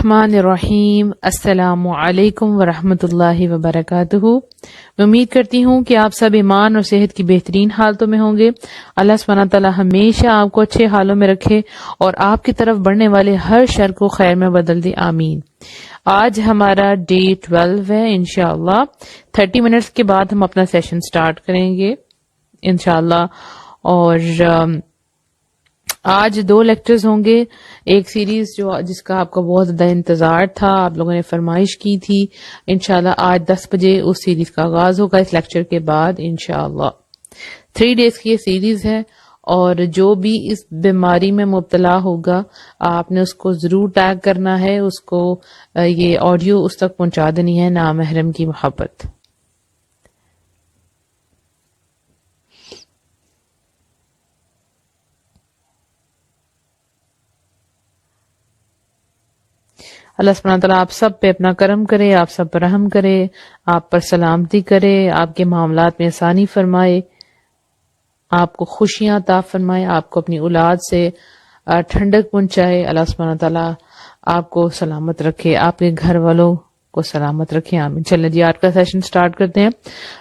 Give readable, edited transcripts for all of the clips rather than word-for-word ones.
الرحمن الرحیم. السلام علیکم ورحمۃ اللہ وبرکاتہ. میں امید کرتی ہوں کہ آپ سب ایمان اور صحت کی بہترین حالتوں میں ہوں گے. اللہ سبحانہ تعالیٰ ہمیشہ آپ کو اچھے حالوں میں رکھے اور آپ کی طرف بڑھنے والے ہر شر کو خیر میں بدل دے. آمین. آج ہمارا ڈے 12 ہے. انشاءاللہ 30 منٹس کے بعد ہم اپنا سیشن سٹارٹ کریں گے انشاءاللہ. اور آج 2 لیکچرز ہوں گے. ایک سیریز جس کا آپ کا بہت زیادہ انتظار تھا، آپ لوگوں نے فرمائش کی تھی. انشاءاللہ آج 10 بجے اس سیریز کا آغاز ہوگا اس لیکچر کے بعد انشاءاللہ. 3 ڈیز کی یہ سیریز ہے اور جو بھی اس بیماری میں مبتلا ہوگا آپ نے اس کو ضرور ٹیگ کرنا ہے، اس کو یہ آڈیو اس تک پہنچا دینی ہے. نامحرم کی محبت. اللہ سبحانہ تعالیٰ آپ سب پہ اپنا کرم کرے، آپ سب پر رحم کرے، آپ پر سلامتی کرے، آپ کے معاملات میں آسانی فرمائے، آپ کو خوشیاں عطا فرمائے، آپ کو اپنی اولاد سے ٹھنڈک پہنچائے. اللہ سبحانہ تعالیٰ آپ کو سلامت رکھے، آپ کے گھر والوں کو سلامت رکھے. آمین. چلیں جی آج کا سیشن سٹارٹ کرتے ہیں.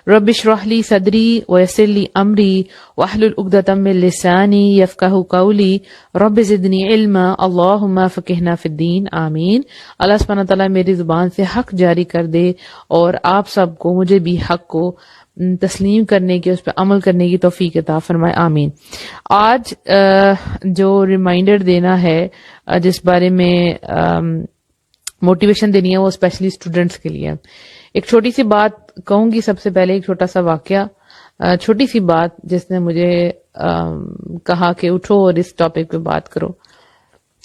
رب اشرح لی صدری ویسر لی امری واحلل عقدۃ من لسانی یفقہوا قولی رب زدنی علما اللہم فقہنا فی الدین. آمین. اللہ سبحانہ تعالیٰ میری زبان سے حق جاری کر دے اور آپ سب کو، مجھے بھی حق کو تسلیم کرنے کی، اس پہ عمل کرنے کی توفیق عطا فرمائے. آمین. آج جو ریمائنڈر دینا ہے، جس بارے میں موٹیویشن دینی ہے، وہ اسپیشلی اسٹوڈنٹس کے لیے. ایک چھوٹی سی بات کہوں گی. سب سے پہلے ایک چھوٹا سا واقعہ، چھوٹی سی بات جس نے مجھے کہا کہ اٹھو اور اس ٹاپک پہ بات کرو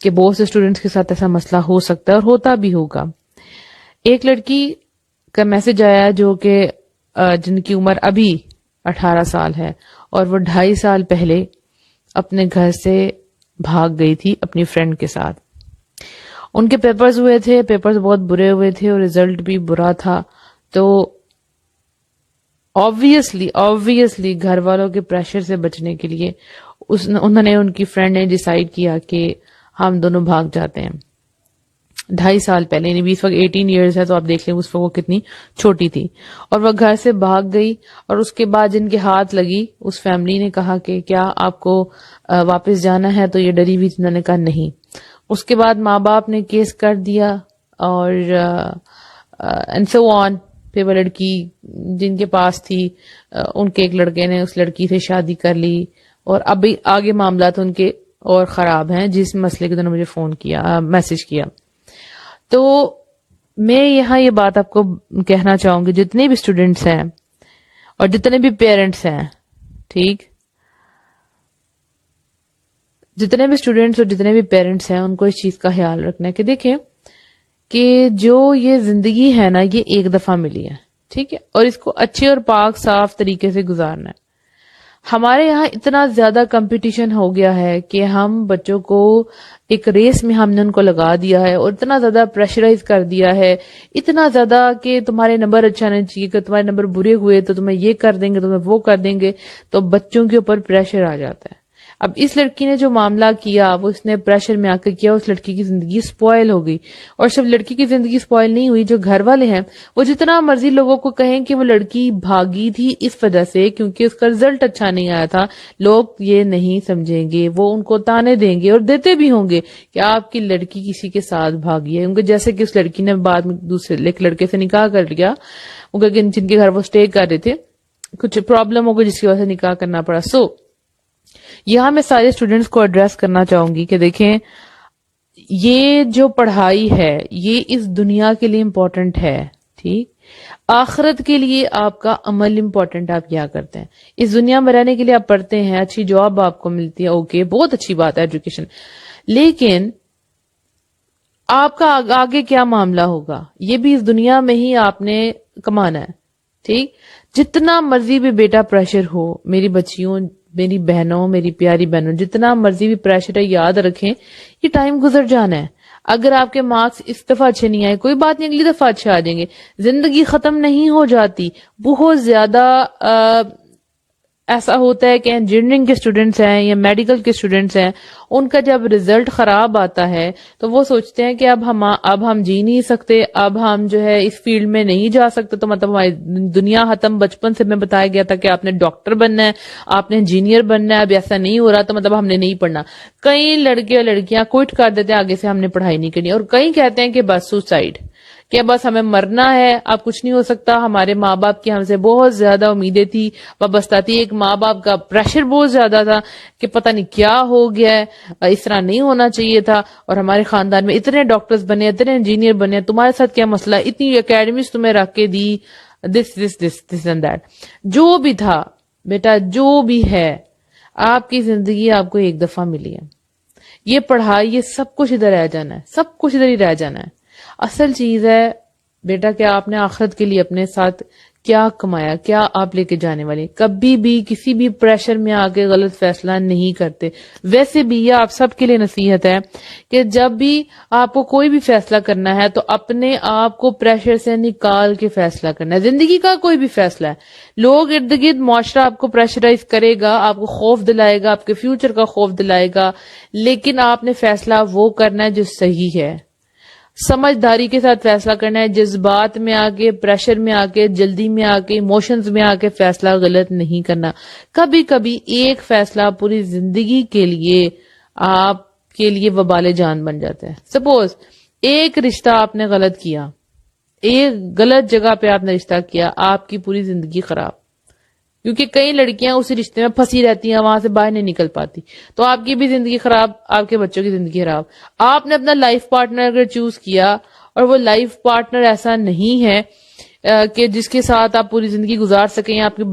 کہ بہت سے اسٹوڈنٹس کے ساتھ ایسا مسئلہ ہو سکتا ہے اور ہوتا بھی ہوگا. ایک لڑکی کا میسج آیا جو کہ جن کی عمر ابھی 18 سال ہے اور وہ 2.5 سال پہلے اپنے گھر سے بھاگ گئی تھی اپنی فرینڈ کے ساتھ. ان کے پیپرز ہوئے تھے، پیپرز بہت برے ہوئے تھے اور رزلٹ بھی برا تھا. تو obviously گھر والوں کے پریشر سے بچنے کے لیے انہوں نے، ان کی فرینڈ نے ڈیسائیڈ کیا کہ ہم دونوں بھاگ جاتے ہیں. 2.5 سال پہلے، یعنی اس وقت 18 ایئرز ہے، تو آپ دیکھ لیں اس وقت وہ کتنی چھوٹی تھی. اور وہ گھر سے بھاگ گئی اور اس کے بعد جن کے ہاتھ لگی اس فیملی نے کہا کہ کیا آپ کو واپس جانا ہے؟ تو یہ ڈری ہوئی تھی. انہوں نے کہا نہیں. اس کے بعد ماں باپ نے کیس کر دیا اور اینڈ سو آن. پھر وہ لڑکی جن کے پاس تھی، ان کے ایک لڑکے نے اس لڑکی سے شادی کر لی اور اب آگے معاملات ان کے اور خراب ہیں، جس مسئلے کے دنوں مجھے فون کیا، میسج کیا. تو میں یہاں یہ بات آپ کو کہنا چاہوں گی، جتنے بھی اسٹوڈنٹس ہیں اور جتنے بھی پیرنٹس ہیں، ٹھیک، جتنے بھی اسٹوڈنٹس اور جتنے بھی پیرنٹس ہیں، ان کو اس چیز کا خیال رکھنا ہے کہ دیکھیں کہ جو یہ زندگی ہے نا، یہ ایک دفعہ ملی ہے، ٹھیک ہے، اور اس کو اچھے اور پاک صاف طریقے سے گزارنا ہے. ہمارے یہاں اتنا زیادہ کمپٹیشن ہو گیا ہے کہ ہم بچوں کو ایک ریس میں ہم نے ان کو لگا دیا ہے اور اتنا زیادہ پریشرائز کر دیا ہے، اتنا زیادہ کہ تمہارے نمبر اچھا نہیں چاہیے، کہ تمہارے نمبر برے ہوئے تو تمہیں یہ کر دیں گے، تمہیں وہ کر دیں گے. تو بچوں کے اوپر پریشر آ جاتا ہے. اب اس لڑکی نے جو معاملہ کیا، وہ اس نے پریشر میں آ کے کیا، اس لڑکی کی زندگی سپوائل ہو گئی. اور صرف لڑکی کی زندگی سپوائل نہیں ہوئی، جو گھر والے ہیں وہ جتنا مرضی لوگوں کو کہیں کہ وہ لڑکی بھاگی تھی اس وجہ سے کیونکہ اس کا رزلٹ اچھا نہیں آیا تھا، لوگ یہ نہیں سمجھیں گے، وہ ان کو تانے دیں گے اور دیتے بھی ہوں گے کہ آپ کی لڑکی کسی کے ساتھ بھاگی ہے. جیسے کہ اس لڑکی نے بعد میں دوسرے ایک لڑکے سے نکاح کر لیا، جن کے گھر وہ اسٹے کر رہے تھے، کچھ پرابلم ہو گئی جس کی وجہ سے نکاح کرنا پڑا. یہاں میں سارے اسٹوڈنٹس کو ایڈریس کرنا چاہوں گی کہ دیکھیں، یہ جو پڑھائی ہے یہ اس دنیا کے لیے امپورٹنٹ ہے، ٹھیک، آخرت کے لیے آپ کا عمل امپورٹنٹ. آپ کیا کرتے ہیں اس دنیا میں رہنے کے لیے؟ آپ پڑھتے ہیں، اچھی جاب آپ کو ملتی ہے، اوکے، بہت اچھی بات ہے ایجوکیشن، لیکن آپ کا آگے کیا معاملہ ہوگا؟ یہ بھی اس دنیا میں ہی آپ نے کمانا ہے، ٹھیک. جتنا مرضی بھی بیٹا پریشر ہو، میری بچیوں، میری بہنوں، میری پیاری بہنوں، جتنا مرضی بھی پریشر ہے، یاد رکھیں یہ ٹائم گزر جانا ہے. اگر آپ کے مارکس اس دفعہ اچھے نہیں آئے، کوئی بات نہیں، اگلی دفعہ اچھے آ جائیں گے. زندگی ختم نہیں ہو جاتی. بہت زیادہ ایسا ہوتا ہے کہ انجینئرنگ کے اسٹوڈنٹس ہیں یا میڈیکل کے اسٹوڈنٹس ہیں، ان کا جب رزلٹ خراب آتا ہے تو وہ سوچتے ہیں کہ اب ہم جی نہیں سکتے، اب ہم جو ہے اس فیلڈ میں نہیں جا سکتے، تو مطلب ہماری دنیا ختم۔ بچپن سے میں بتایا گیا تھا کہ آپ نے ڈاکٹر بننا ہے، آپ نے انجینئر بننا ہے، اب ایسا نہیں ہو رہا تو مطلب ہم نے نہیں پڑھنا۔ کئی لڑکے اور لڑکیاں کوئٹ کر دیتے ہیں، آگے سے ہم نے پڑھائی نہیں کرنی، اور کئی کہتے ہیں کہ بس سوسائڈ، کہ بس ہمیں مرنا ہے، اب کچھ نہیں ہو سکتا۔ ہمارے ماں باپ کی ہم سے بہت زیادہ امیدیں تھی، وابستہ تھی، ایک ماں باپ کا پریشر بہت زیادہ تھا کہ پتہ نہیں کیا ہو گیا ہے، اس طرح نہیں ہونا چاہیے تھا، اور ہمارے خاندان میں اتنے ڈاکٹرز بنے، اتنے انجینئر بنے، تمہارے ساتھ کیا مسئلہ، اتنی اکیڈمیز تمہیں رکھ کے دی، دس اینڈ دیٹ۔ جو بھی تھا بیٹا، جو بھی ہے، آپ کی زندگی آپ کو ایک دفعہ ملی ہے، یہ پڑھائی، یہ سب کچھ ادھر رہ جانا ہے، سب کچھ ادھر ہی رہ جانا ہے۔ اصل چیز ہے بیٹا کہ آپ نے آخرت کے لیے اپنے ساتھ کیا کمایا، کیا آپ لے کے جانے والے۔ کبھی بھی کسی بھی پریشر میں آ کے غلط فیصلہ نہیں کرتے۔ ویسے بھی یہ آپ سب کے لیے نصیحت ہے کہ جب بھی آپ کو کوئی بھی فیصلہ کرنا ہے تو اپنے آپ کو پریشر سے نکال کے فیصلہ کرنا ہے۔ زندگی کا کوئی بھی فیصلہ ہے، لوگ ارد گرد، معاشرہ آپ کو پریشرائز کرے گا، آپ کو خوف دلائے گا، آپ کے فیوچر کا خوف دلائے گا، لیکن آپ نے فیصلہ وہ کرنا ہے جو صحیح ہے، سمجھداری کے ساتھ فیصلہ کرنا ہے۔ جذبات میں آ کے، پریشر میں آ کے، جلدی میں آ کے، ایموشنز میں آ کے فیصلہ غلط نہیں کرنا۔ کبھی کبھی ایک فیصلہ پوری زندگی کے لیے آپ کے لیے وبال جان بن جاتا ہے۔ سپوز ایک رشتہ آپ نے غلط کیا، ایک غلط جگہ پہ آپ نے رشتہ کیا، آپ کی پوری زندگی خراب، کیونکہ کئی لڑکیاں اسی رشتے میں پھنسی رہتی ہیں، وہاں سے باہر نہیں نکل پاتی، تو آپ کی بھی زندگی خراب، آپ کے بچوں کی زندگی خراب۔ آپ نے اپنا لائف پارٹنر اگر چوز کیا اور وہ لائف پارٹنر ایسا نہیں ہے کہ جس کے ساتھ آپ پوری زندگی گزار سکیں، آپ کے